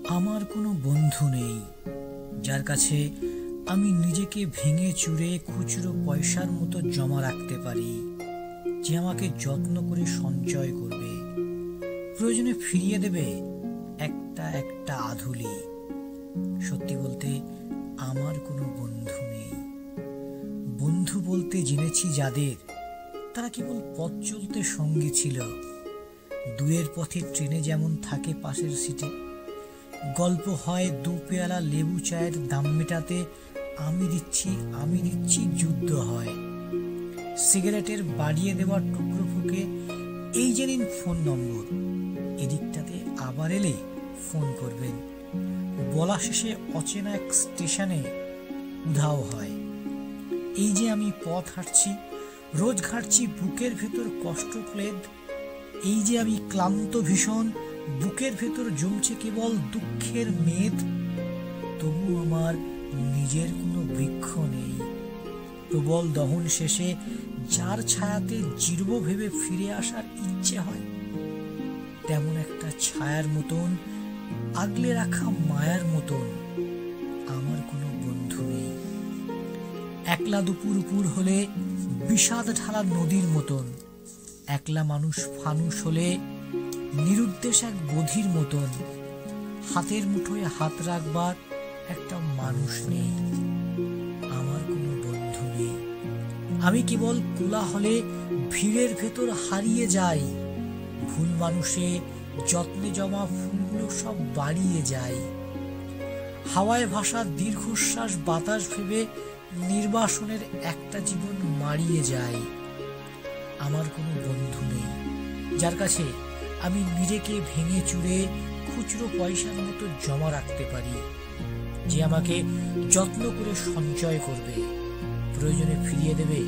আমার কোনো বন্ধু নেই যার কাছে আমি নিজেকে ভেঙে চুরে খুচরো পয়সার মতো জমা রাখতে পারি, যে আমাকে যত্ন করে সঞ্চয় করবে, প্রয়োজনে ফিরিয়ে দেবে একটা একটা আধুলি। সত্যি বলতে আমার কোনো বন্ধু নেই। বন্ধু বলতে জেনেছি যাদের, তারা কেবল পথ চলতে সঙ্গী ছিল। দূরের পথে ট্রেনে যেমন থাকে পাশের সিটে, গল্প হয় দু পেয়ালা লেবু চায়ের দাম মেটাতে আমি দিচ্ছি যুদ্ধ হয়। সিগারেটের বাড়িয়ে দেওয়ার টুকরো ফুকে এই যে নিন ফোন নম্বর, এদিকটাতে আবার এলে ফোন করবেন, বলা শেষে অচেনা এক স্টেশনে উধাও হয়। এই যে আমি পথ হাঁটছি, রোজ ঘাটছি বুকের ভেতর কষ্ট ক্লেদ। এই যে আমি ক্লান্ত ভীষণ, বুকের ভেতর জমছে কেবল দুঃখের মেদ। তবু আমার নিজের কোনো বৃক্ষ নেই। প্রবল দহন শেষে যার ছায়াতে জিরব ভেবে ফিরে আসার ইচ্ছে হয়, তেমন একটা ছায়ার মতন, আগলে রাখা মায়ার মতন আমার কোনো বন্ধু নেই। একলা দুপুর হলে বিষাদ ঢালা নদীর মতন, একলা মানুষ ফানুস হলে নিরুদ্দেশ এক বধির মতন। হাতের মুঠোয় হাত রাখবার একটা মানুষ নেই, আমার কোনো বন্ধু নেই। আমি কেবল কোলাহলে ভিড়ের ভেতর হারিয়ে যাই, ভুল মানুষে যত্নে জমা ফুলগুলো সব বাড়িয়ে যায়। হাওয়ায় ভাসা দীর্ঘশ্বাস বাতাস ভেবে নির্বাসনের একটা জীবন মারিয়ে যায়। আমার কোনো বন্ধু নেই যার কাছে আমি নিজেকে ভেঙে চুরে খুচরো পয়সার মতো জমা রাখতে পারি, যে আমাকে যত্ন করে সঞ্চয় করবে, প্রয়োজনে ফিরিয়ে দেবে